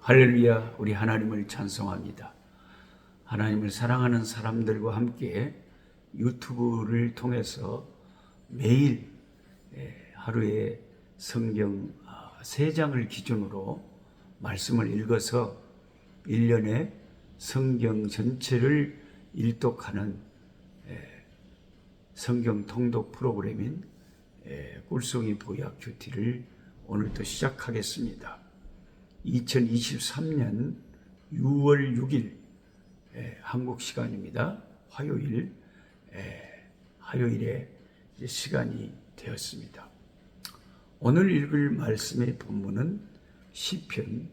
할렐루야, 우리 하나님을 찬송합니다. 하나님을 사랑하는 사람들과 함께 유튜브를 통해서 매일 하루에 성경 3장을 기준으로 말씀을 읽어서 1년에 성경 전체를 일독하는 성경 통독 프로그램인 꿀송이 보약 큐티를 오늘도 시작하겠습니다. 2023년 6월 6일 한국 시간입니다. 화요일에 시간이 되었습니다. 오늘 읽을 말씀의 본문은 시편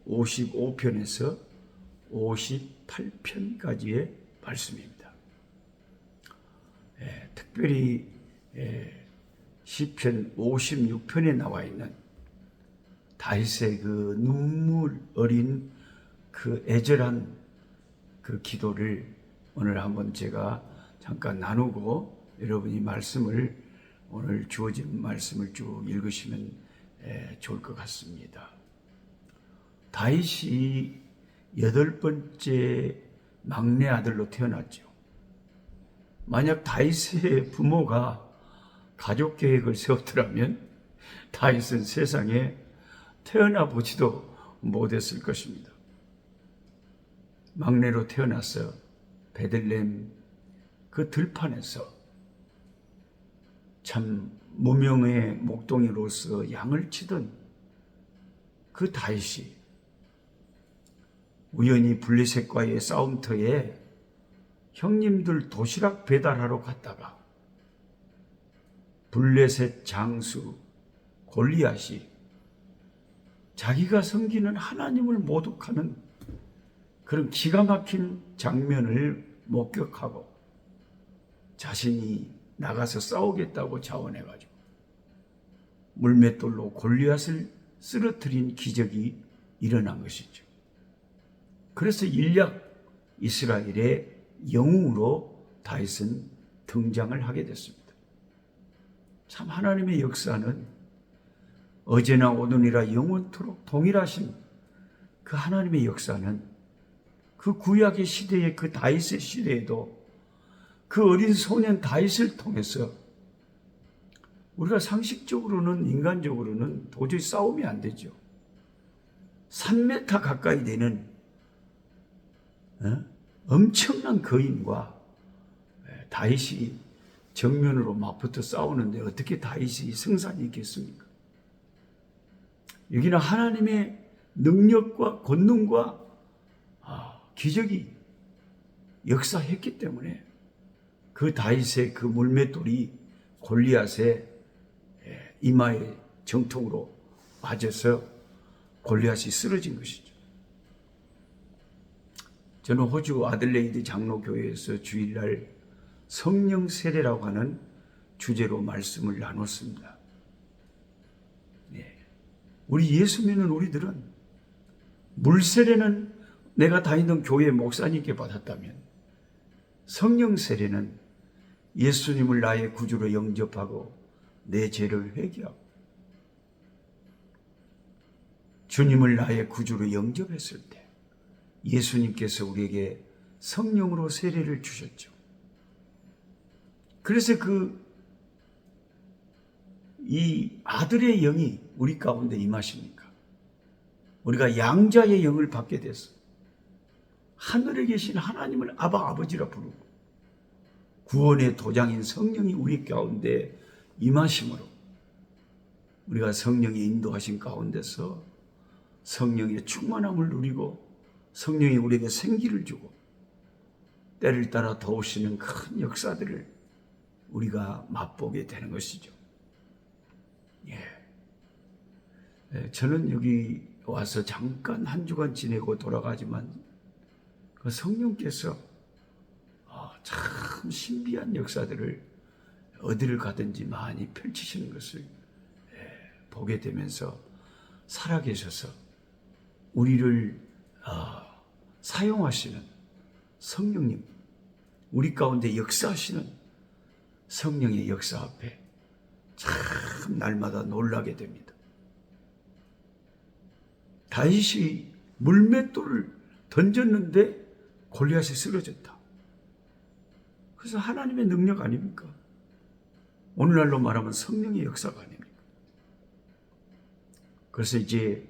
55편에서 58편까지의 말씀입니다. 특별히 시편 56편에 나와 있는 다윗의 그 눈물 어린 그 애절한 그 기도를 오늘 한번 제가 잠깐 나누고 여러분이 말씀을 오늘 주어진 말씀을 쭉 읽으시면 좋을 것 같습니다. 다윗이 8번째 막내 아들로 태어났죠. 만약 다윗의 부모가 가족 계획을 세웠더라면 다윗은 세상에 태어나 보지도 못했을 것입니다. 막내로 태어나서 베들레헴 그 들판에서 참 무명의 목동이로서 양을 치던 그 다윗이 우연히 블레셋과의 싸움터에 형님들 도시락 배달하러 갔다가 블레셋 장수 골리앗이 자기가 섬기는 하나님을 모독하는 그런 기가 막힌 장면을 목격하고 자신이 나가서 싸우겠다고 자원해가지고 물맷돌로 골리앗을 쓰러뜨린 기적이 일어난 것이죠. 그래서 일약 이스라엘의 영웅으로 다윗은 등장을 하게 됐습니다. 참 하나님의 역사는 어제나 오늘이라 영원토록 동일하신 그 하나님의 역사는 그 구약의 시대에 그 다윗의 시대에도 그 어린 소년 다윗을 통해서 우리가 상식적으로는 인간적으로는 도저히 싸움이 안 되죠. 3m 가까이 되는 엄청난 거인과 다윗이 정면으로 맞붙어 싸우는데 어떻게 다윗이 승산이 있겠습니까? 여기는 하나님의 능력과 권능과 기적이 역사했기 때문에 그 다윗의 그 물맷돌이 골리앗의 이마에 정통으로 맞아서 골리앗이 쓰러진 것이죠. 저는 호주 아들레이드 장로교회에서 주일날 성령 세례라고 하는 주제로 말씀을 나눴습니다. 우리 예수 믿는 우리들은 물세례는 내가 다니던 교회 목사님께 받았다면 성령 세례는 예수님을 나의 구주로 영접하고 내 죄를 회개하고 주님을 나의 구주로 영접했을 때 예수님께서 우리에게 성령으로 세례를 주셨죠. 그래서 이 아들의 영이 우리 가운데 임하시니까 우리가 양자의 영을 받게 됐어. 하늘에 계신 하나님을 아버지라 부르고 구원의 도장인 성령이 우리 가운데 임하심으로 우리가 성령의 인도하신 가운데서 성령의 충만함을 누리고 성령이 우리에게 생기를 주고 때를 따라 도우시는 큰 역사들을 우리가 맛보게 되는 것이죠. 저는 여기 와서 잠깐 한 주간 지내고 돌아가지만 그 성령께서 참 신비한 역사들을 어디를 가든지 많이 펼치시는 것을 보게 되면서 살아계셔서 우리를 사용하시는 성령님, 우리 가운데 역사하시는 성령의 역사 앞에 참 날마다 놀라게 됩니다. 다윗이 물맷돌을 던졌는데 골리앗이 쓰러졌다. 그래서 하나님의 능력 아닙니까? 오늘날로 말하면 성령의 역사가 아닙니까? 그래서 이제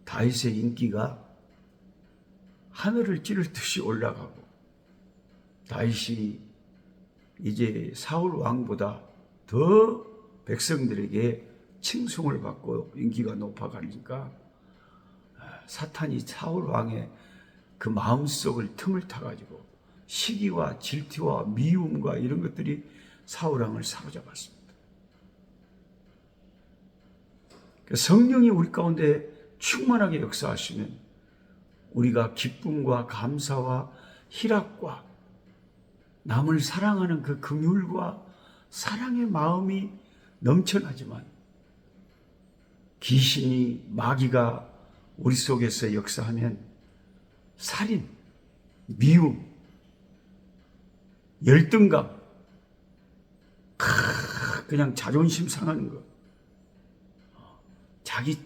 다윗의 인기가 하늘을 찌를 듯이 올라가고, 다윗이 이제 사울 왕보다 더 백성들에게 칭송을 받고 인기가 높아가니까 사탄이 사울 왕의 그 마음속을 틈을 타가지고 시기와 질투와 미움과 이런 것들이 사울 왕을 사로잡았습니다. 성령이 우리 가운데 충만하게 역사하시면 우리가 기쁨과 감사와 희락과 남을 사랑하는 그 긍휼과 사랑의 마음이 넘쳐나지만, 귀신이, 마귀가 우리 속에서 역사하면 살인, 미움, 열등감, 그냥 자존심 상하는 것,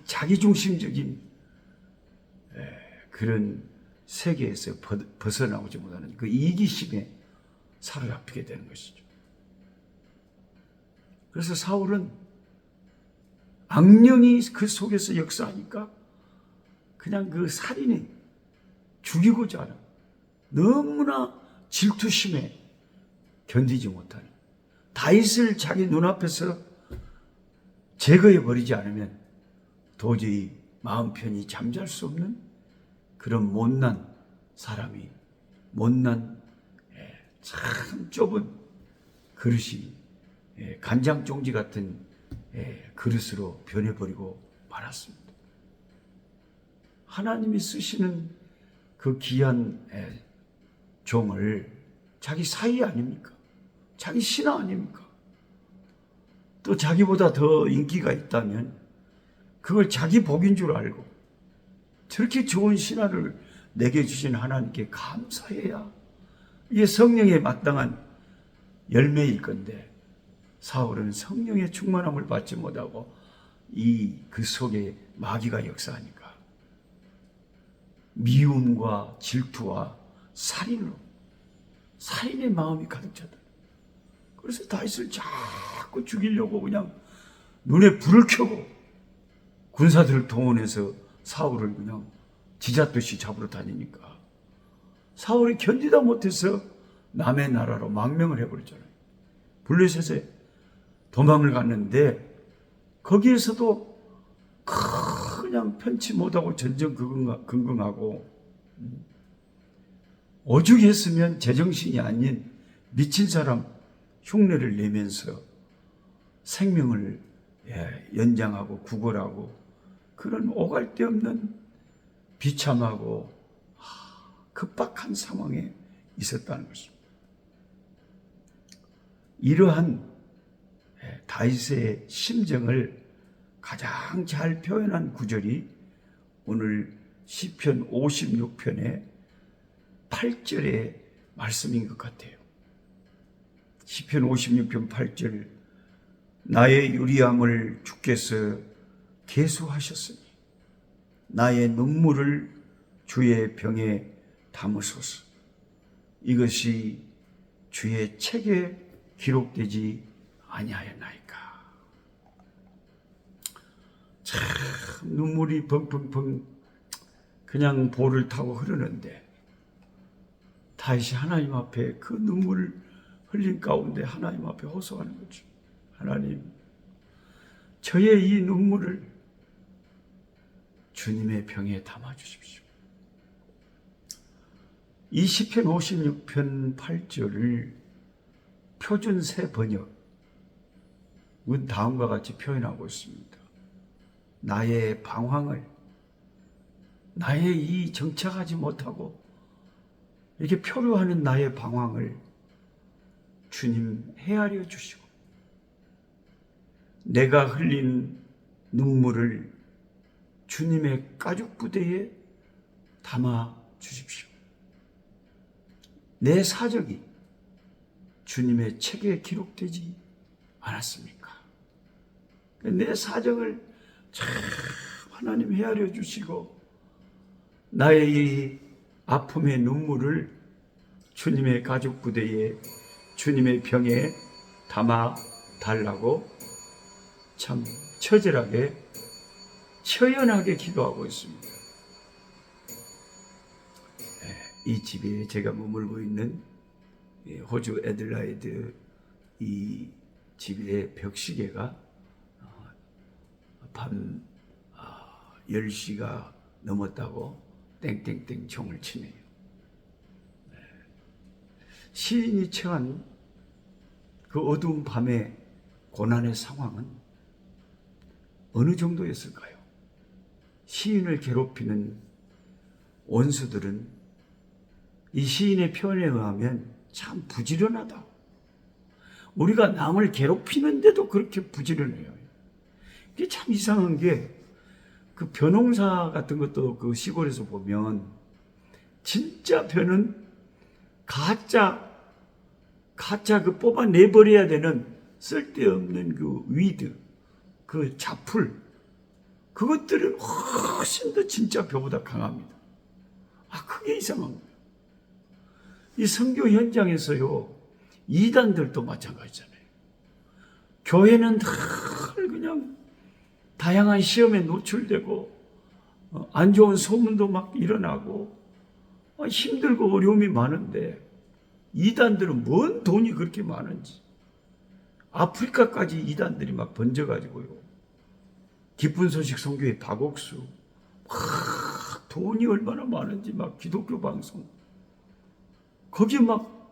자기중심적인 그런 세계에서 벗어나오지 못하는 그 이기심에 사로잡히게 되는 것이죠. 그래서 사울은 악령이 그 속에서 역사하니까 그냥 그 살인이 죽이고자 하는, 너무나 질투심에 견디지 못하는, 다윗을 자기 눈앞에서 제거해 버리지 않으면 도저히 마음 편히 잠잘 수 없는 그런 못난 사람이, 못난 참 좁은 그릇이 간장종지 같은 그릇으로 변해버리고 말았습니다. 하나님이 쓰시는 그 귀한 종을 자기 사위 아닙니까? 자기 신하 아닙니까? 또 자기보다 더 인기가 있다면 그걸 자기 복인 줄 알고 저렇게 좋은 신하를 내게 주신 하나님께 감사해야 이게 성령에 마땅한 열매일 건데, 사울은 성령의 충만함을 받지 못하고 그 속에 마귀가 역사하니까 미움과 질투와 살인의 마음이 가득 찼다. 그래서 다윗을 자꾸 죽이려고 그냥 눈에 불을 켜고 군사들을 동원해서 사울을 그냥 쥐잡듯이 잡으러 다니니까 사울이 견디다 못해서 남의 나라로 망명을 해버렸잖아요. 블레셋에 도망을 갔는데 거기에서도 그냥 편치 못하고 전전긍긍하고 오죽했으면 제정신이 아닌 미친 사람 흉내를 내면서 생명을 연장하고 구걸하고 그런 오갈 데 없는 비참하고 급박한 상황에 있었다는 것입니다. 이러한 다윗의 심정을 가장 잘 표현한 구절이 오늘 시편 56편의 8절의 말씀인 것 같아요. 시편 56편 8절, 나의 유리함을 주께서 계수하셨으니 나의 눈물을 주의 병에 담으소서. 이것이 주의 책에 기록되지 아니하였나이까. 참 눈물이 펑펑펑 그냥 볼을 타고 흐르는데 다윗이 하나님 앞에 그 눈물을 흘린 가운데 하나님 앞에 호소하는 거죠. 하나님, 저의 이 눈물을 주님의 병에 담아주십시오. 이 시편 56편 8절을 표준 새 번역은 다음과 같이 표현하고 있습니다. 나의 방황을, 나의 이 정착하지 못하고 이렇게 표류하는 나의 방황을 주님 헤아려 주시고 내가 흘린 눈물을 주님의 가죽 부대에 담아 주십시오. 내 사적이 주님의 책에 기록되지 않았습니까? 내 사정을 참 하나님 헤아려 주시고 나의 이 아픔의 눈물을 주님의 가죽 부대에, 주님의 병에 담아 달라고 참 처절하게, 처연하게 기도하고 있습니다. 이 집에 제가 머물고 있는 호주 애들라이드 이 집의 벽시계가 밤 10시가 넘었다고 땡땡땡 총을 치네요. 시인이 처한 그 어두운 밤의 고난의 상황은 어느 정도였을까요? 시인을 괴롭히는 원수들은 이 시인의 표현에 의하면 참 부지런하다. 우리가 남을 괴롭히는데도 그렇게 부지런해요. 이게 참 이상한 게, 그 벼농사 같은 것도 그 시골에서 보면 진짜 벼는 가짜 그 뽑아내버려야 되는 쓸데없는 그 위드, 그 잡풀, 그것들은 훨씬 더 진짜 벼보다 강합니다. 그게 이상한 거예요. 이 선교 현장에서요, 이단들도 마찬가지잖아요. 교회는 늘 그냥 다양한 시험에 노출되고 안 좋은 소문도 막 일어나고 힘들고 어려움이 많은데, 이단들은 뭔 돈이 그렇게 많은지 아프리카까지 이단들이 막 번져가지고요, 기쁜 소식 선교의 박옥수, 돈이 얼마나 많은지 막 기독교 방송, 거기 막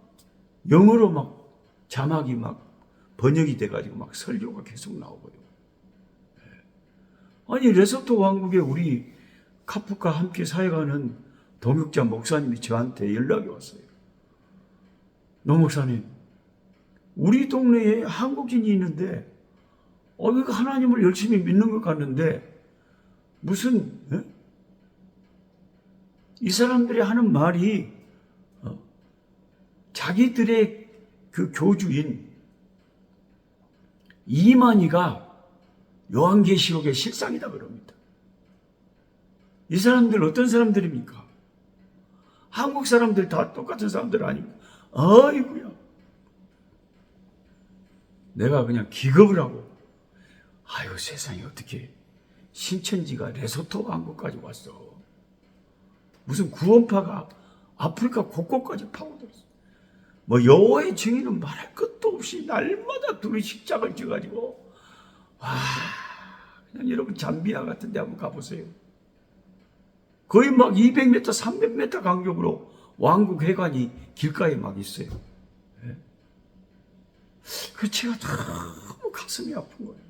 영어로 막 자막이 막 번역이 돼가지고 막 설교가 계속 나오고요. 아니, 레소토 왕국에 우리 카프카 함께 사역하는 동역자 목사님이 저한테 연락이 왔어요. 노 목사님, 우리 동네에 한국인이 있는데 하나님을 열심히 믿는 것 같는데 무슨 이 사람들이 하는 말이 자기들의 그 교주인 이만희가 요한계시록의 실상이다 그럽니다. 이 사람들 어떤 사람들입니까? 한국 사람들 다 똑같은 사람들 아닙니까? 아이고야. 내가 그냥 기겁을 하고, 아유 세상에, 어떻게 신천지가 레소토 왕국까지 왔어. 무슨 구원파가 아프리카 곳곳까지 파고들었어. 뭐 여호와의 증인은 말할 것도 없이 날마다 둘이 십자가를 져가지고, 그냥 여러분 잠비아 같은 데 한번 가보세요. 거의 막 200m, 300m 간격으로 왕국 회관이 길가에 막 있어요. 그 제가 너무 가슴이 아픈 거예요.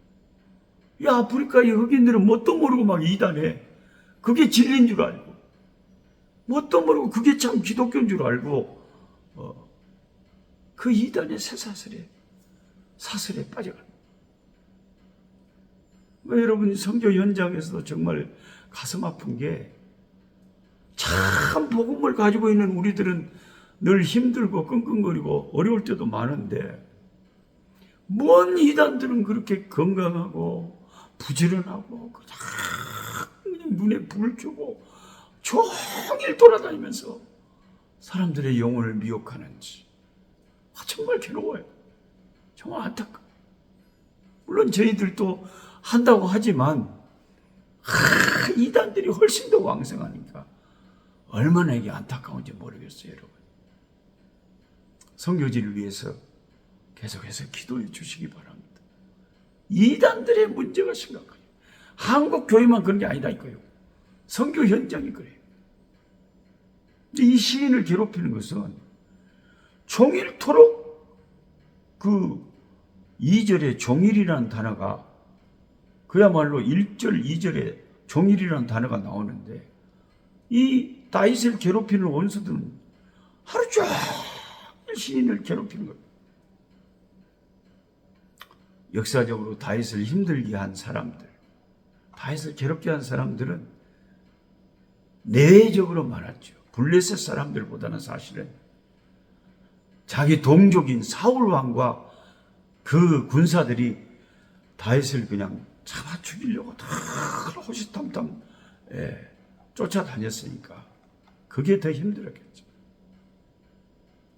이 아프리카의 흑인들은 뭣도 모르고 막 이단해. 그게 진리인 줄 알고, 뭣도 모르고 그게 참 기독교인 줄 알고, 그 이단의 사슬에 빠져가는 거예요. 여러분, 선교 현장에서도 정말 가슴 아픈 게, 참 복음을 가지고 있는 우리들은 늘 힘들고 끙끙거리고 어려울 때도 많은데, 뭔 이단들은 그렇게 건강하고 부지런하고 그냥 눈에 불을 켜고 종일 돌아다니면서 사람들의 영혼을 미혹하는지 정말 괴로워요. 정말 안타까워요. 물론 저희들도 한다고 하지만 이단들이 훨씬 더 왕성하니까 얼마나 이게 안타까운지 모르겠어요, 여러분. 선교지를 위해서 계속해서 기도해 주시기 바랍니다. 이단들의 문제가 심각해요. 한국 교회만 그런 게 아니다 이거예요. 선교 현장이 그래요. 이 시인을 괴롭히는 것은 종일토록 그 2절에 종일이라는 단어가, 그야말로 1절, 2절에 종일이라는 단어가 나오는데, 이 다윗을 괴롭히는 원수들은 하루 종일 시인을 괴롭히는 거예요. 역사적으로 다윗을 힘들게 한 사람들, 다윗을 괴롭게 한 사람들은 내외적으로 많았죠. 블레셋 사람들보다는 사실은 자기 동족인 사울 왕과 그 군사들이 다윗을 그냥 잡아 죽이려고 다 호시탐탐 쫓아다녔으니까 그게 더 힘들었겠죠.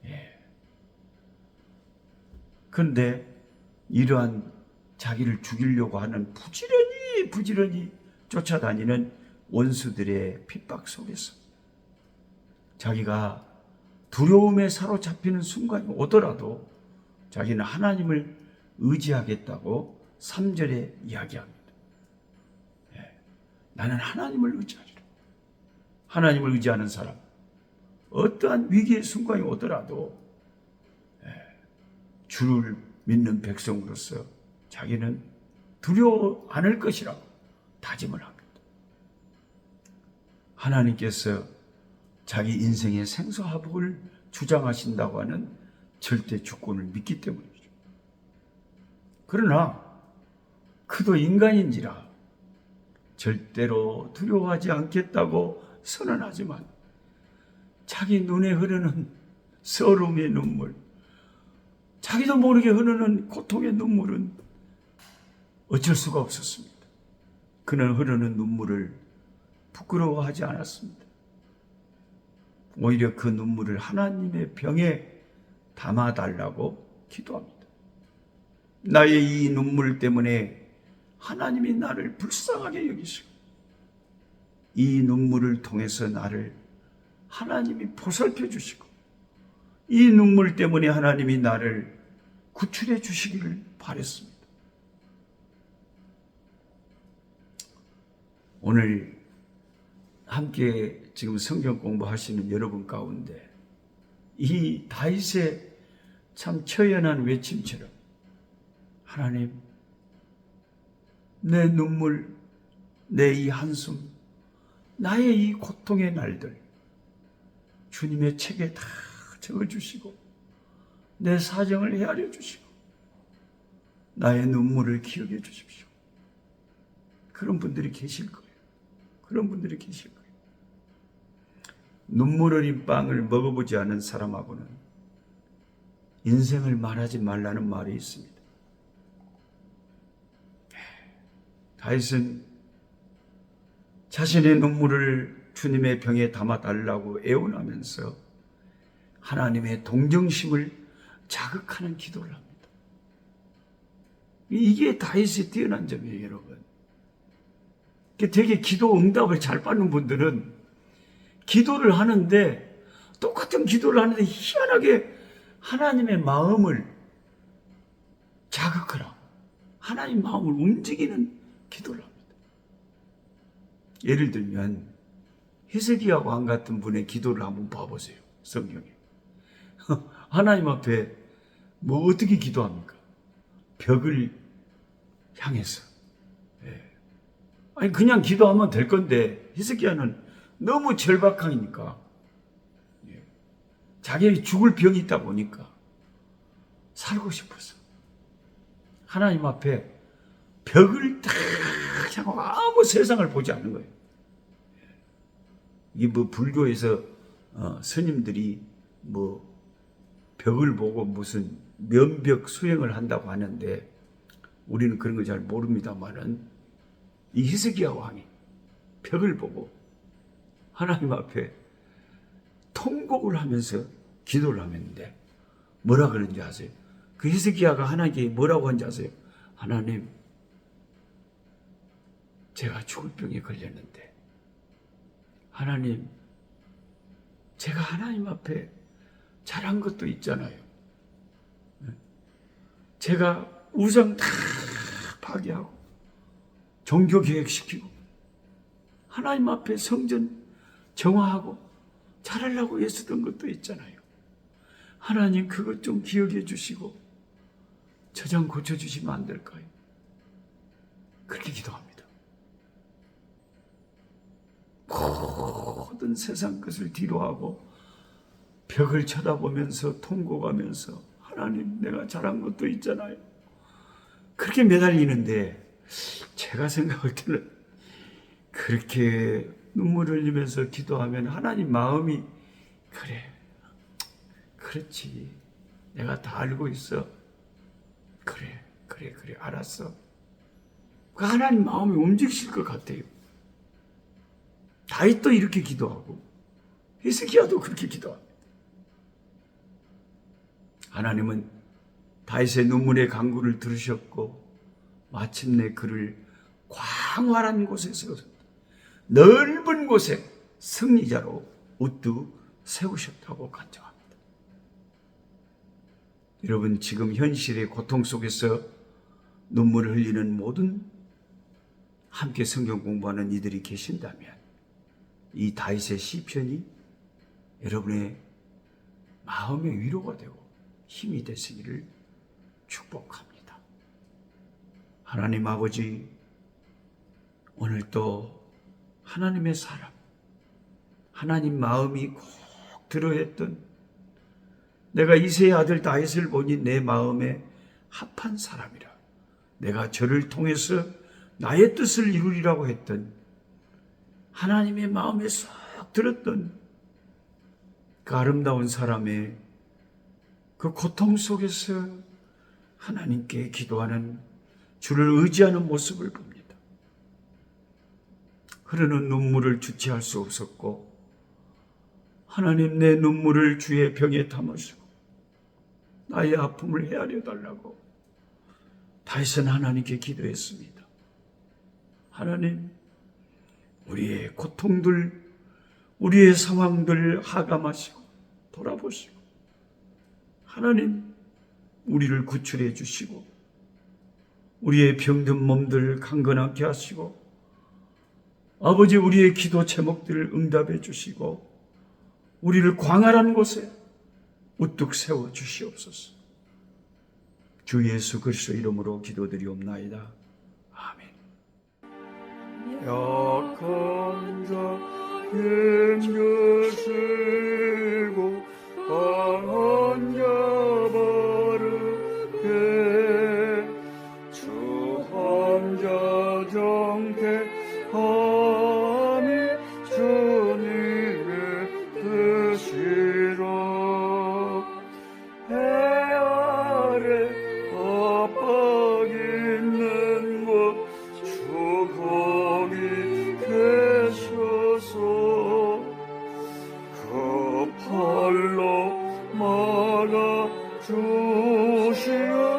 예. 그런데 이러한 자기를 죽이려고 하는 부지런히 쫓아다니는 원수들의 핍박 속에서 자기가 두려움에 사로잡히는 순간이 오더라도 자기는 하나님을 의지하겠다고 3절에 이야기합니다. 예. 나는 하나님을 의지하리라. 하나님을 의지하는 사람, 어떠한 위기의 순간이 오더라도 주를 믿는 백성으로서 자기는 두려워 않을 것이라고 다짐을 합니다. 하나님께서 자기 인생의 생사화복을 주장하신다고 하는 절대 주권을 믿기 때문이죠. 그러나 그도 인간인지라 절대로 두려워하지 않겠다고 선언하지만 자기 눈에 흐르는 서러움의 눈물, 자기도 모르게 흐르는 고통의 눈물은 어쩔 수가 없었습니다. 그는 흐르는 눈물을 부끄러워하지 않았습니다. 오히려 그 눈물을 하나님의 병에 담아달라고 기도합니다. 나의 이 눈물 때문에 하나님이 나를 불쌍하게 여기시고 이 눈물을 통해서 나를 하나님이 보살펴 주시고 이 눈물 때문에 하나님이 나를 구출해 주시기를 바랬습니다. 오늘 함께 지금 성경 공부하시는 여러분 가운데 이 다윗의 참 처연한 외침처럼 하나님, 내 눈물, 내 이 한숨, 나의 이 고통의 날들 주님의 책에 다 적어주시고 내 사정을 헤아려 주시고 나의 눈물을 기억해 주십시오. 그런 분들이 계실 거예요. 그런 분들이 계실 거예요. 눈물 어린 빵을 먹어보지 않은 사람하고는 인생을 말하지 말라는 말이 있습니다. 다윗은 자신의 눈물을 주님의 병에 담아달라고 애원하면서 하나님의 동정심을 자극하는 기도를 합니다. 이게 다윗의 뛰어난 점이에요, 여러분. 되게 기도 응답을 잘 받는 분들은 기도를 하는데 똑같은 기도를 하는데 희한하게 하나님의 마음을 자극하라. 하나님 마음을 움직이는 기도를 합니다. 예를 들면 히스기야 왕 같은 분의 기도를 한번 봐보세요. 성경에. 하나님 앞에 뭐 어떻게 기도합니까? 벽을 향해서. 아니 그냥 기도하면 될 건데 히스기야는 너무 절박하니까 자기에게 죽을 병이 있다 보니까 살고 싶어서 하나님 앞에 벽을 딱 향하고 아무 세상을 보지 않는 거예요. 이게 뭐 불교에서 스님들이 뭐 벽을 보고 무슨 면벽 수행을 한다고 하는데 우리는 그런 거 잘 모릅니다만은 이 히스기야 왕이 벽을 보고 하나님 앞에 통곡을 하면서 기도를 하는데 뭐라 그런지 아세요? 그 히스기야가 하나님께 뭐라고 한지 아세요? 하나님, 제가 죽을 병에 걸렸는데 하나님, 제가 하나님 앞에 잘한 것도 있잖아요. 제가 우상 다 파괴하고 종교 개혁시키고 하나님 앞에 성전 정화하고 잘하려고 애쓰던 것도 있잖아요. 하나님 그것 좀 기억해 주시고 저장 고쳐주시면 안 될까요? 그렇게 기도합니다. 모든 세상 것을 뒤로하고 벽을 쳐다보면서 통곡하면서 하나님 내가 잘한 것도 있잖아요. 그렇게 매달리는데 제가 생각할 때는 그렇게 눈물 흘리면서 기도하면 하나님 마음이 그래, 그렇지, 내가 다 알고 있어, 그래 알았어. 하나님 마음이 움직이실 것 같아요. 다윗도 이렇게 기도하고 히스기야도 그렇게 기도합니다. 하나님은 다윗의 눈물의 간구를 들으셨고 마침내 그를 광활한 곳에 세우셨다. 넓은 곳에 승리자로 우뚝 세우셨다고 간증합니다. 여러분, 지금 현실의 고통 속에서 눈물을 흘리는 모든 함께 성경 공부하는 이들이 계신다면 이 다윗의 시편이 여러분의 마음의 위로가 되고 힘이 되시기를 축복합니다. 하나님 아버지, 오늘 또 하나님의 사람, 하나님 마음이 꼭 들어했던 내가 이새의 아들 다윗을 보니 내 마음에 합한 사람이라, 내가 저를 통해서 나의 뜻을 이루리라고 했던 하나님의 마음에 쏙 들었던 그 아름다운 사람의 그 고통 속에서 하나님께 기도하는, 주를 의지하는 모습을 봅니다. 흐르는 눈물을 주체할 수 없었고 하나님, 내 눈물을 주의 병에 담으시고 나의 아픔을 헤아려 달라고 다윗은 하나님께 기도했습니다. 하나님, 우리의 고통들, 우리의 상황들 하감하시고 돌아보시고 하나님, 우리를 구출해 주시고 우리의 병든 몸들 강건하게 하시고 아버지, 우리의 기도 제목들을 응답해 주시고 우리를 광활한 곳에 우뚝 세워 주시옵소서. 주 예수 그리스도 이름으로 기도드리옵나이다. 아멘. 약한 자 힘주시고 강한 자 바르게 주 혼자 정케함이 주님의 뜻이라. 해 아래 압박 있는 곳 주 거기 계셔서 그 팔로 막아 주시오.